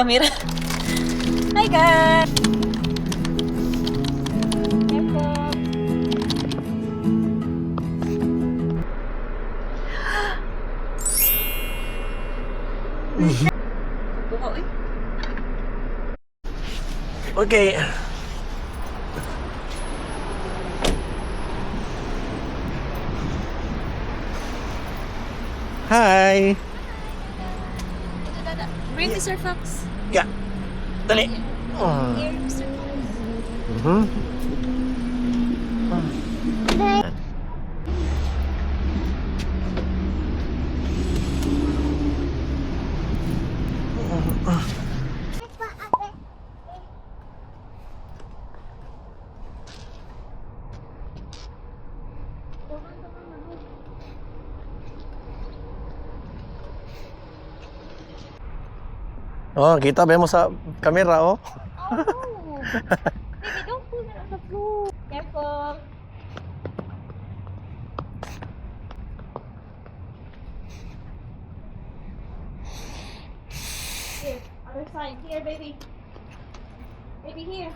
Camera. Hi guys! Okay. Hi. Bring Mr. Fox. Yeah. Dali. Here, Mr. Fox. Oh, kita ba mo sa camera, oh? Oh, baby, don't pull it on the floor. Careful. Here, other side. Here, baby. Baby, here.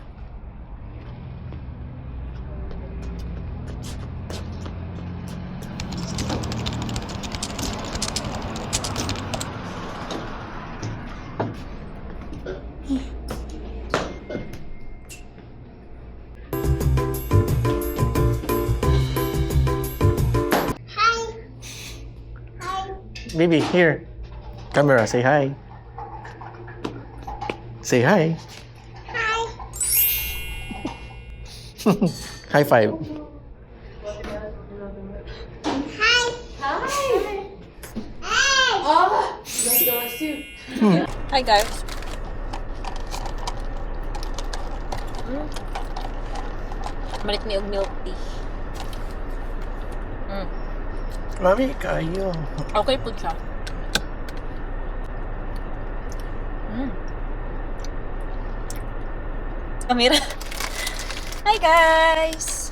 Baby, here. Camera, say hi. Say hi. Hi. High five. Hi. Oh, let's go too. Hi guys. Malit ni og milk tea. Mami, kayo. Okay po siya. Camera. Hi guys.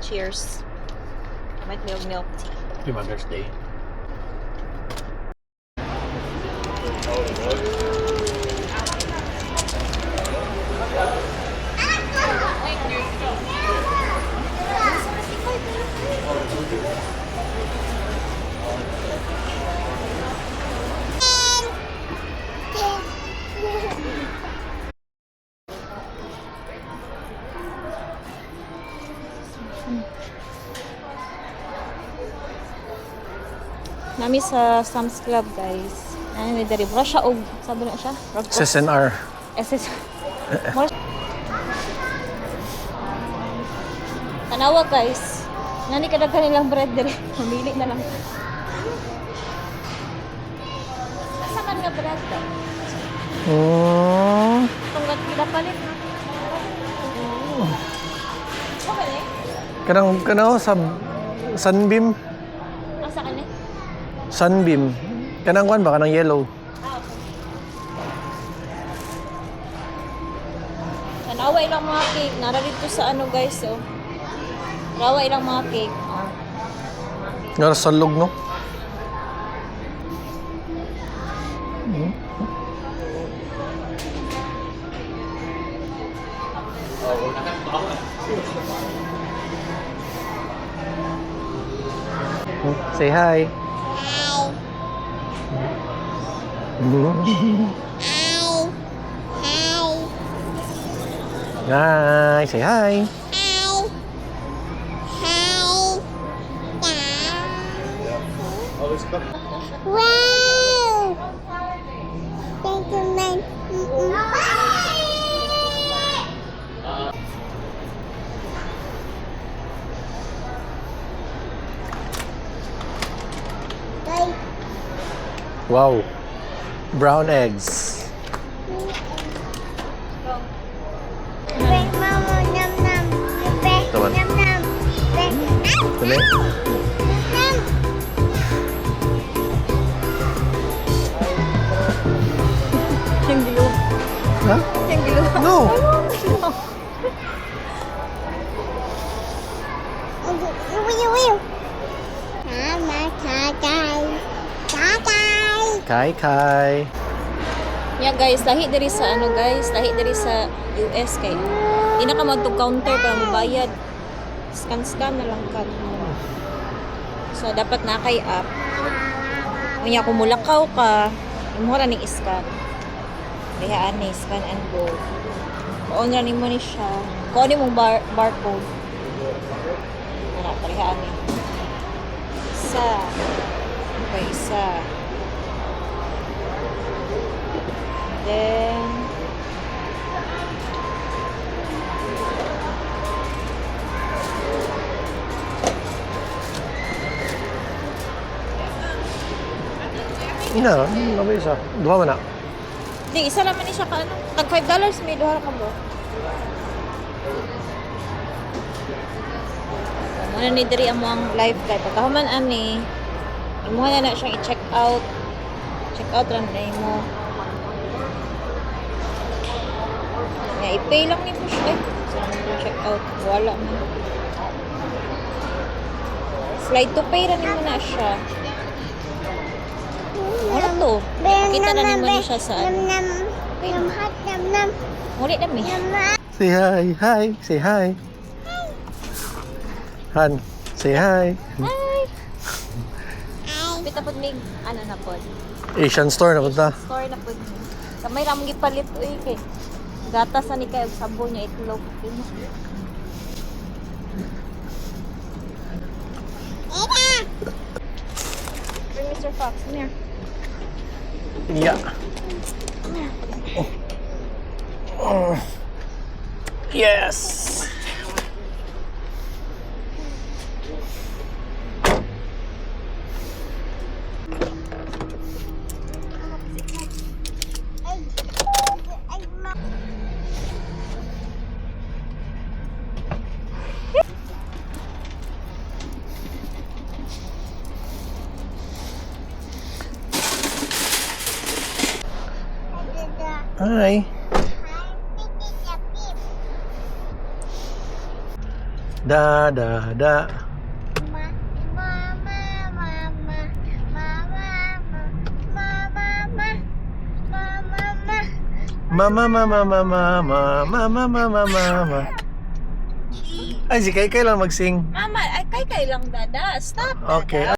Cheers. Malit ni og milk tea. Happy Mother's Day. Nami sa Sam's Club guys. Ano ni dari brush siya og sabi na siya. SSNR. SS. Tanawa guys. Nani kadaghan nilang bread dire. Mamili na lang. Asa man nga bread ka? Oh. Tunggat kita palit na. Okay eh? Kanang sa Sunbeam. Asa ka ni? Sunbeam. Kanang kwan ba? Kanang yellow. Tanawa ilang mga cake. Nara dito sa ano guys oh. Tanawa ilang mga cake. Nga sa log, no? Say hi. Hi. Say hi. Wow! Thank you, man. Wow. Brown eggs. Wait, Mama, num num. Wait, Come on. num num. Wait, Dali. num. Yung gilo. Ha? Yung gilo. No. Wait. Mama, Kai. Kai Kai. Yeah guys, lahi diri sa ano guys, lahi diri sa US kay di na ka magtug counter para mabayad. Scan na lang ka. So dapat na kay app. Kunya kung mulakaw ka, imo ra ning scan. Diha ani scan and go. Kuon ra nimo ni siya. Kuon mong barcode. Ana diha ani. Isa. Okay, isa. Then Ina, ano ba isa? Duha man na. di isa naman ni siya ka ano. Tag $5 may duha ra ka bro. Muna ni diri amo ang live guide. Pagkahuman ani, imo na siyang i-check out. Check out lang na imo. Ya, i-pay lang ni mo siya. Saan mo check out? Wala man. Slide to pay ra nimo na siya. Wala to. Kita na nimo ni siya sa ano. Nam nam hot nam nam Muli na mi. nam. Say hi, hi, say hi. Han, say hi. Hi. Pita pod mig ano na pod. Asian store na punta. Store na pod. Kamay ra mong gipalit uy kay. Gatas ani kay og sabon niya itlog. Bring Mr. Fox, come here. Yeah. Oh. Yes. Ay ma. Hi. Da da da. Mama mama mama mama mama mama mama. Ay, si Kai lang mag-sing. Mama, ay kay lang dada. Stop. Okay. Dada.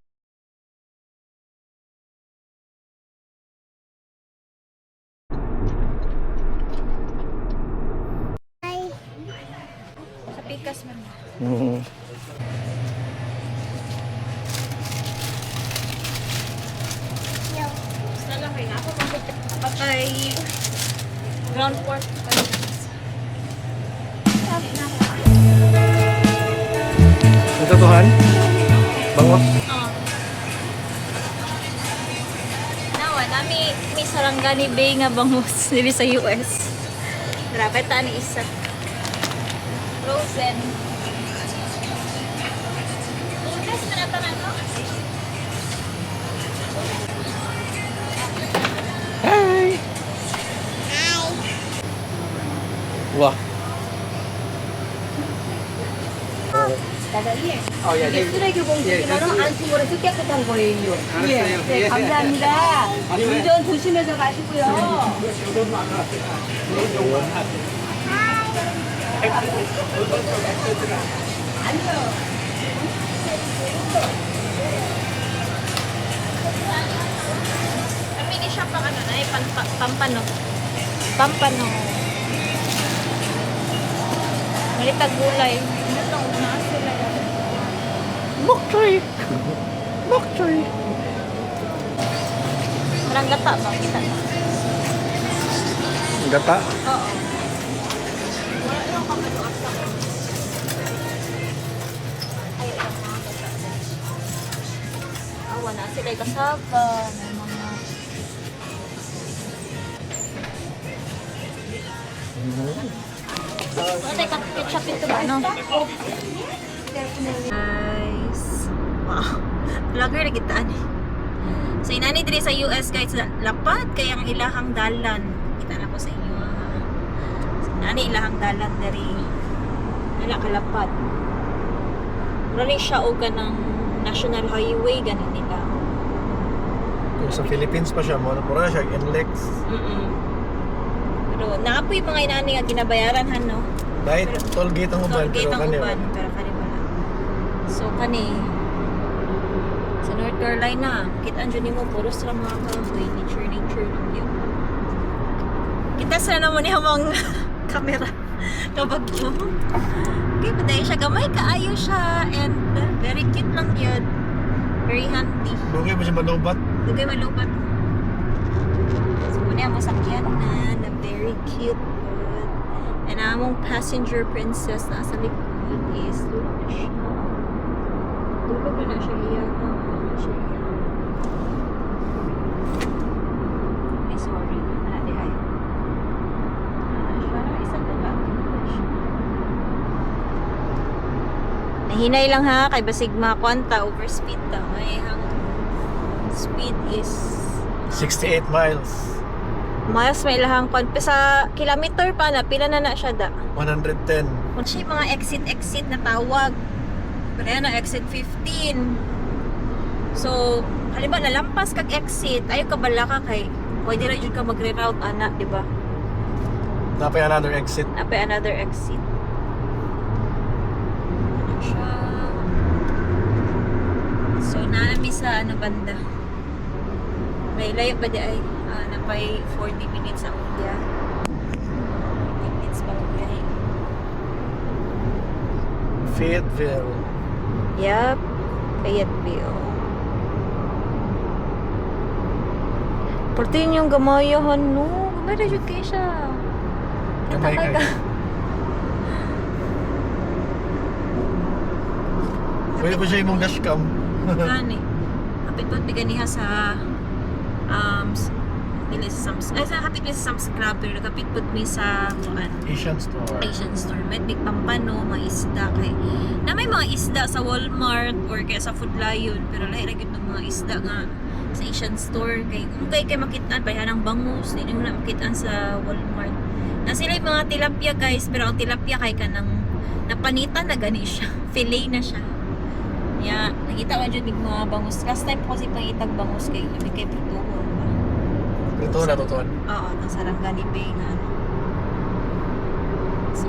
Sa pikas man. Mhm. Basta lang kay ako patay ground pork. Ang tatuhan? Bangos? Nawa, nami may Sarangani Bay nga bangus dili sa US. Grabe ta ni isa. Frozen. Tunas na natanan no? Hi. Wah. 쓰레기 봉투기로는 안심으로 깨끗한 거예요. 예, 네, 감사합니다. 운전 조심해서 가시고요. Kami ni siya pang ano na pampano. Pampano. Malita gulay. Ano lang na sila. Bok choy. Bok choy. Parang gata ba kita? Gata. Oo. Wala lang kami asa. Ay, awa na sila kasaba. May mga Ano tayo ketchup ito ba, no? Guys. Wow. Vlogger na kita, ani. So, inani diri sa US, guys. Lapad kaya ang ilahang dalan. Kita na ko sa inyo, ha. So, inani ilahang dalan diri. Wala kalapad. Running siya o ka ng National Highway, ganun nila. Sa Philippines pa siya, mura siya, NLEX. Mm-mm. Naapoy mga inani nga ginabayaran han no. Dahil toll gate ang uban, Toll gate pero ang kani uban, pero kani wala. So kani sa North Carolina, kitaan dyan mo puro sa mga kahoy, nature lang yun. Kita sa naman niya mga camera kapag mo. Okay, padayon siya gamay, kaayo siya, and very cute lang yun. Very handy. Dugay mo siya manubat. Dugay malupat. So, muna mo sakyanan na very cute po. And among passenger princess na sa likod is tulog na siya. Tulog na siya iya. Ay, sorry. Nadi ay. Siya na isang lalaki. Nahinay lang ha, kay basig makwanta, overspeed daw. Ay, ang speed is 68 miles. miles may lahang kwan. Sa kilometer pa na, pila na siya da. 110. Kung siya yung mga exit na tawag. Pero yan na, exit 15. So, halimbawa, nalampas kag exit, ayaw ka bala ka kay, pwede na yun ka magre-route, ana, di ba? Napay another exit. Napay another exit. Ano siya? So, nalami sa ano banda. May layo pa di ay. Napay 40 minutes ang uya. 40 minutes pa ang uya. Fayetteville. Yup. Fayetteville. Portin yung gamayahan, no? Gamay na yun kayo siya. Gamay Katakay ka. Pwede po siya imong dashcam. Gani. Kapit po biganiha sa dili sa kapit mi sa subscriber, kapit po mi sa Asian store. Asian store. May big pampano, mga isda kay. Na may mga isda sa Walmart or kaya sa Food Lion, pero lahi ra gyud ng mga isda nga sa Asian store kay kay makitaan bayan ng bangus, hindi mo na makitaan sa Walmart. Na sila yung mga tilapia guys, pero ang tilapia kay kanang napanitan na gani siya. Fillet na siya. Ya, nakita ko dyan mga bangus. Last time ko kasi pangitag bangus kay labi kay Prituhon ba? Ito na to. Oo, ng Sarangani Bay na ano. So,